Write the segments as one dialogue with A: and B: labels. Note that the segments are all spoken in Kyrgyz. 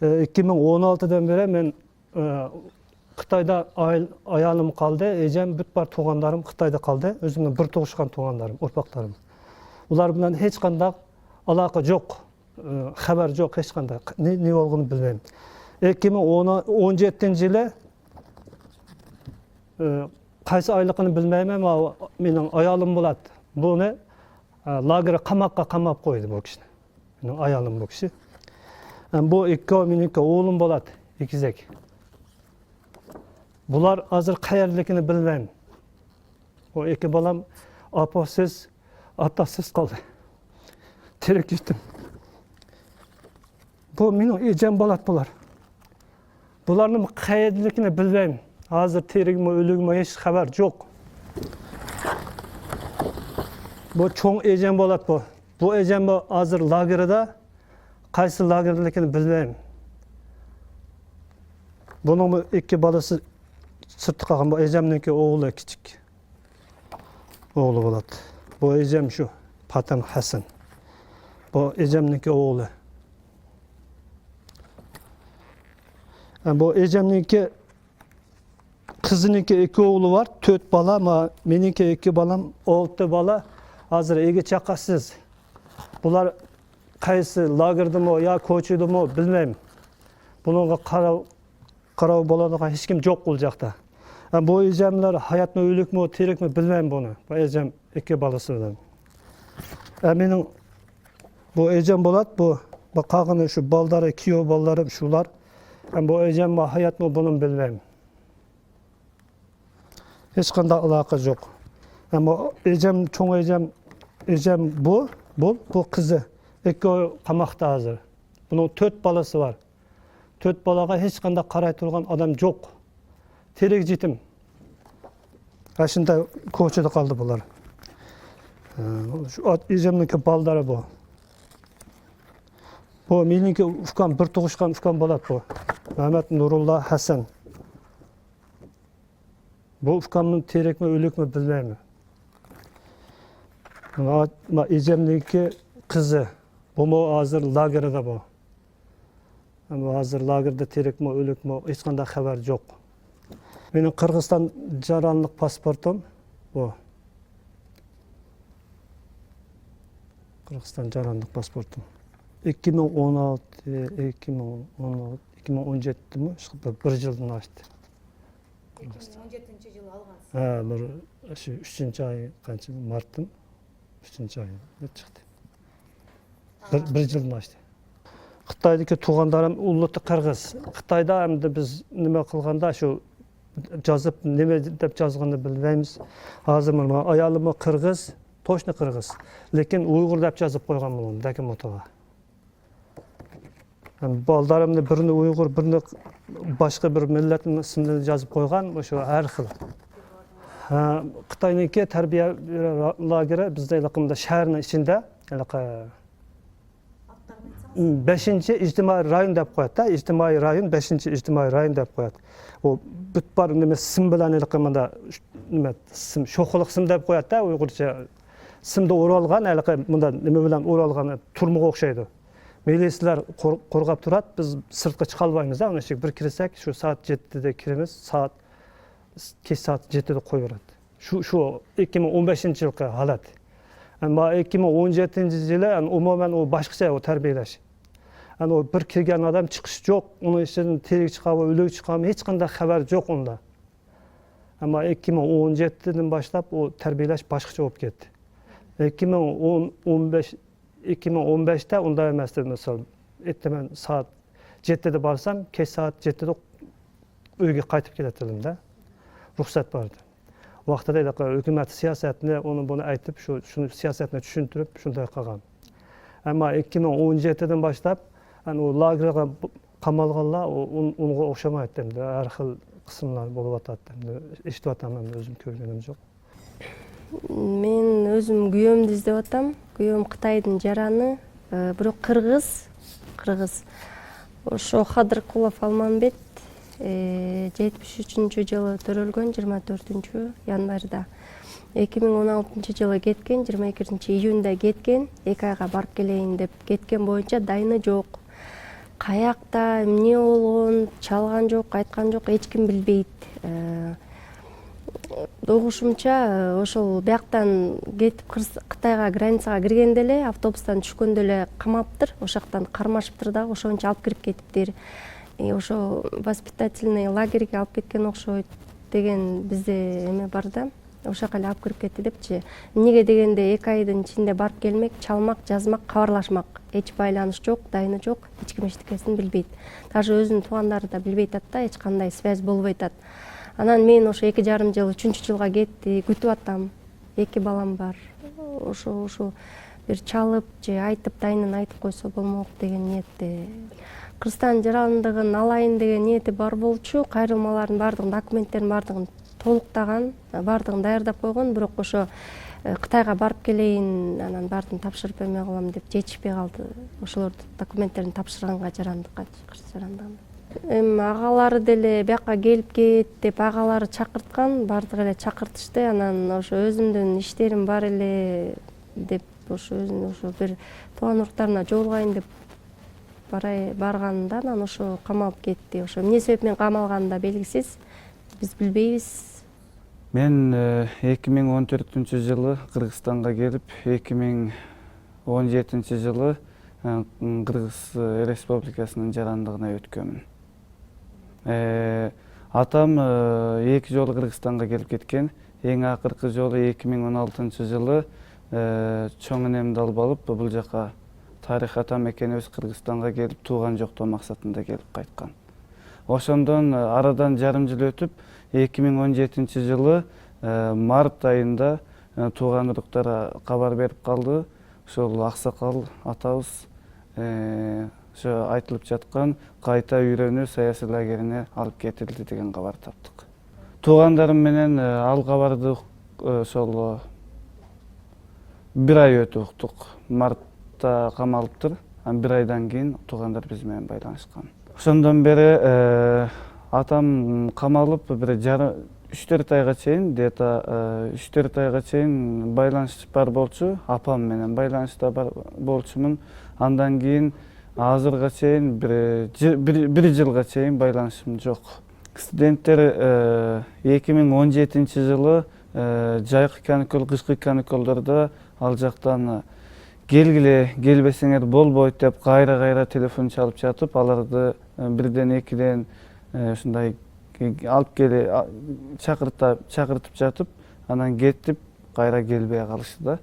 A: 2016'dan beri men Қытайда аялым қалды, ежем бүт бар туғандарым Қытайда қалды, өзімнің бір туғышқан туғандарым, ұрпақтарым. Олар білен еш қандай алақа жоқ, хабар жоқ, еш қандай, не болғанын білмеймін. 2017 жылы қайсы айлықını білмеймін, менің аялым болады. Бұны лагері қамаққа қамап қойды бұл кішіні. Менің аялым бұл кіші. Бұл менің оғлым болады, екізек. Бұлар азыр қайерлікіні білмеймін. О екі балам апасыз, атасыз қалды. Терек жеттім. Бұл менің ежем болады бұлар. Бұларның қайерлікіні білмеймін. Азыр терегіме, өлігіме еш хабар жоқ. Бұл чоң ежем болады бұл. Бұл ежем азыр лагеріда, қайсы лагерлікіні білмеймін. Бұның екі баласы сыртты қалған, бұл ежемніңкі оғылы кичік. Оғылы болады. Бұл ежем шу, Патан Хасан. Бұл ежемніңкі оғылы. Бұл ежемніңкі қызыныңкі екі оғылы бар, 4 бала, меніңкі 2 балам, 6 бала, азыр еге чақасыз. Бұлар қайсы лагерді мо, я көчуді мо, білмеймін. Бұныңға қарау боладыға ешкім жоқ бұл жақта. Бұл ежемлер хаятны өлік мо, терек мо, білмеймін бұны. Бұл ежем 2 баласы. Менің бұл ежем болады, бұл қағыны шу балдары, күйеу балдарым шулар. Бұл ежем мо, хаят мо, бұның білмеймін. Ешқандай алақа жоқ. Ежем, чоң ежем бұл қызы. 2 қамақта азыр. Бұның 4 баласы бар. 4 балаға ешқандай қарай тұрған адам жоқ. Терек жетім. Ашында көшеде қалды бұлар. Ежемніңкі балдары бұл. Бұл меніңкі ұфқан, бір тұғышқан ұфқан болады бұл. Махмет Нурулла Хасан. Бұл ұфқанның терек ме, өлік ме білмеймін. Ежемніңкі қызы. Бұл мо азыр лагеріде бұл. Азыр лагерде терек ме, өлік ме, ешқандай хабар жоқ. Менің Қырғызстан жаранлық паспортым бұл. Қырғызстан жаранлық паспортым. 2016-2017 ме, бір жылдың ашты.
B: 2017 жылы алғансыз.
A: 3-ші ай, қанша марттың, 3-ші ай шықты. Бір жылдың ашты. Қытайдегі туғандарым ұлыты қырғыз. Қытайда әмді біз неме қылғанда, жазып, неме деп жазғанды білмейміз. Азыр аялымы қырғыз, точно қырғыз. Лекен ұйғыр деп жазып қойған мұның, дәкім отыға. Балдарымды біріні ұйғыр, біріні башқа бір милләтінің ісімді жазып қойған, әр қыл. Қытайныңке тәрбие лагері бізде шәрінің ішінде, 5-ші ижтимai район деп қояды. Ижтимai район, 5-ші ижтимai район деп қояды. Ол бүт бар сім білән шоқылық сім деп қояды. Ұйғырша сімді оралған, неме білән оралған тұрмығы оқшайды. Мейлесілер қорғап тұрады, біз сыртқа шығалбаймыз. Бір кіресек, саат 7-де кіреміз, кеш саат 7-де қой береді. 2015 жылғы халат. 2017 жылы умумен башқаша тәрбиелеш. Bir келген адам чықыш жоқ, оның ішінен терек шығабы, өлік шығабы, ешқандай хабар жоқ онда. 2017-ден баштап тәрбиелеш башқаша болып кетті. 2015-те онда еместі, мысалы, еттемен саат 7-де барсам, кеш саат 7-де үйге қайтып келетілім да, рұқсат барды. Уақытта үкімет саясатына оны бұны айтып, шуны саясатына түшінтіріп, шундай қалған. 2017-ден баштап, лагерға қамалғанла, онға оқшамайды, әр қыл қысымлар болып атады. Ешті атамын, өзім көргенім жоқ.
B: Мен өзім күйеуімді іздеп атам. Күйеуім Қытайдың жараны, бұры қырғыз. Ошо Хадырқулов Алманбет 73 жылы төрөлгөн, 24 январда. 2016 жылы кеткен, 22 июнда кеткен, 2 айга барып келейин деп кеткен боюнча дайыны жок. каякта эмне болгон, чалган жок, айткан жок, эч ким билбейт. Угушумча ошол бияктан кетип Кытайга границага киргенде эле автобустан түшкөндө эле камаптыр, ошол жактан кармашыптыр дагы, ошончо алып кирип кетиптир. Ошо воспитательный лагерьге алып кеткен окшойт деген бизде эме бар да, ошол жака эле алып кирип кетти депчи. Эмнеге дегенде 2 айдын ичинде барып келмек, чалмак, жазмак, кабарлашмак, эч байланыш жок, дайыны жок, эч ким эчтекесин билбейт. Даже өзүнүн туугандары да билбейт атта, эч кандай связь болбой атат. Анан мен ошо 2,5 жыл, 3-жылга кетти, күтүп атам. 2 балам бар. Ошо бир чалып же айтып, дайынын айтып койсо болмок деген ниетте. Кыргызстан жарандыгын алайын деген ниети бар болчу. Кайрылмалардын баардыгын, документтердин баардыгын толуктаган, баардыгын даярдап койгон, бирок ошо Кытайга барып келейин, анан баардыгын тапшырып эме кылам деп жетишпей калды. Ошолорду документтерин тапшырганга жарандыкка, кыргыз жарандыгына. Эми агалары деле бияка келип кет деп агалары чакырткан, баардыгы эле чакыртышты. Анан ошо өзүмдүн иштерим бар эле деп ошо өзүнүн ошо бир тууган уруктарына жолугайын деп барганда анан ошо камалып кетти. Ошо эмне себеп менен камалганы да белгисиз, биз билбейбиз.
C: Мен 2014-жылы Кыргызстанга келип, 2017-жылы Кыргыз Республикасынын жарандыгына өткөмүн. Атам 2 жолу Кыргызстанга келип кеткен. Эң акыркы жолу 2016-жылы чоң энемди алып алып, бул жака тарих атам экенибиз Кыргызстанга келип, тууган жоктоо максатында келип кайткан. Ошондон арадан жарым жыл өтүп, 2017-жылы март айында тууган уруктар кабар берип калды. Ошол аксакал атабыз ошо айтылып жаткан кайта үйрөнүү саясий лагерине алып кетилди деген кабар таптык. Туугандарым менен ал кабарды ошол 1 ай өтүп уктук. Мартта камалыптыр. 1 айдан кийин туугандар биз менен байланышкан. Ошондон бери атам камалып бир 3-4 айга чейин, где-то 3-4 айга чейин байланыш бар болчу. Апам менен байланышта бар болчумун. Андан кийин азырга чейин бир жылга чейин байланышым жок. Студенттер 2017-жылы жайкы каникул, кышкы каникулдарда ал жактан келгиле, келбесеңер болбойт деп кайра телефон чалып жатып, аларды бирден экиден ушундай алып келе чакыртып жатып, анан кетип кайра келбей калышты да.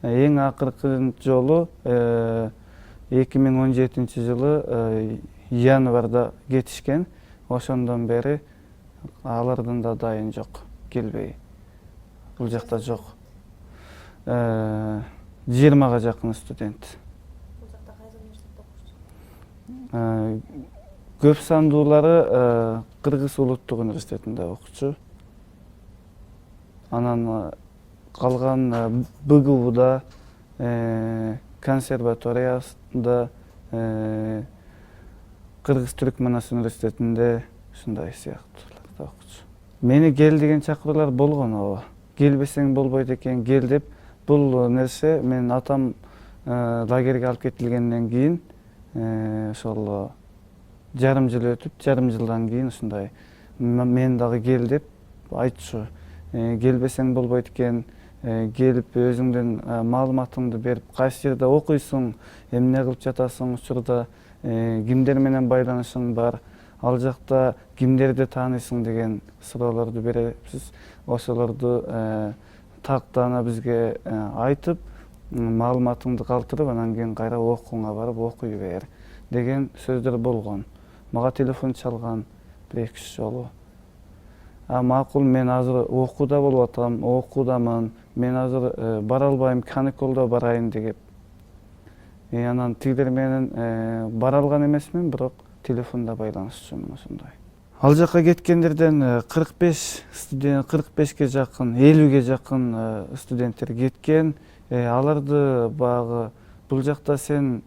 C: Эң акыркы жолу 2017-жылы январда кетишкен. Ошондон бери алардын да дайын жок, келбей. Бул жакта жок. 20-га жакын студент.
B: Бул жакта кайсы университетте окушчу?
C: Көп сандуулары Кыргыз Улуттук университетинде окучу. Анан калган БГУда, консерваториясында, Кыргыз Түркманас университетинде ушундай сыяктууларда окучу. Мени кел деген чакыруулар болгон, ооба. Келбесең болбойт экен, кел деп. Бул нерсе менин атам лагерге алып кетилгенден кийин ошол жарым жыл өтүп, жарым жылдан кийин ушундай мен дагы кел деп айтчу. Келбесең болбойт экен, келип өзүңдүн маалыматыңды берип, кайсы жерде окуйсуң, эмне кылып жатасың, учурда кимдер менен байланышың бар, ал жакта кимдерди тааныйсың деген суроолорду беребиз. Ошолорду тактана бизге айтып, маалыматыңды калтырып, анан кийин кайра окууңа барып окуй бер деген сөздөр болгон. Мага телефон чалган 1-2 жолу. Макул, мен азыр окууда болуп атам, окуудамын, мен азыр бара албайм, каникулда барайын деп. Анан тигилер менен бара алган эмесмин, бирок телефондо байланышчумун ошондой. Ал жака кеткендерден 45-ке жакын, 50-ге жакын студенттер кеткен. Аларды багы бул жакта сен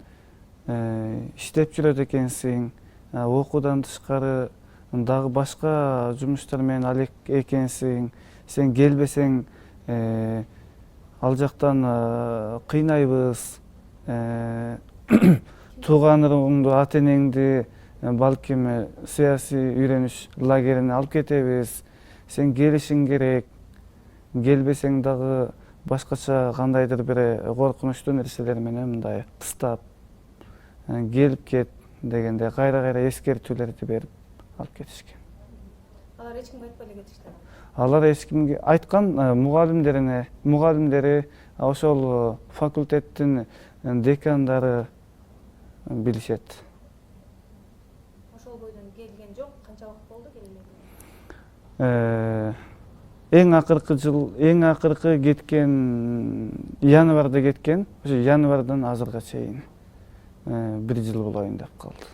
C: иштеп жүрөт экенсиң, окуудан тышкары дагы башка жумуштар менен алек экенсиң, сен келбесең ал жактан кыйнайбыз, тууганыңды, ата энеңди балким саясий үйрөнүш лагерине алып кетебиз. Сен келишиң керек. Келбесең дагы башкача кандайдыр бир коркунучтуу нерселер менен мындай кыстап келип кет дегенде кайра эскертүүлөрдү берип алып кетишкен.
D: Алар эч кимге айтпай эле кетишти.
C: Алар эч кимге айткан, мугалимдери, ошол факультеттин декандары билишет.
D: Ошол бойдон келген жок, канча убакыт болду келбегени?
C: Эң акыркы кеткен январда кеткен. Ошо январдан азырга чейин 1 жыл болоюн деп калды.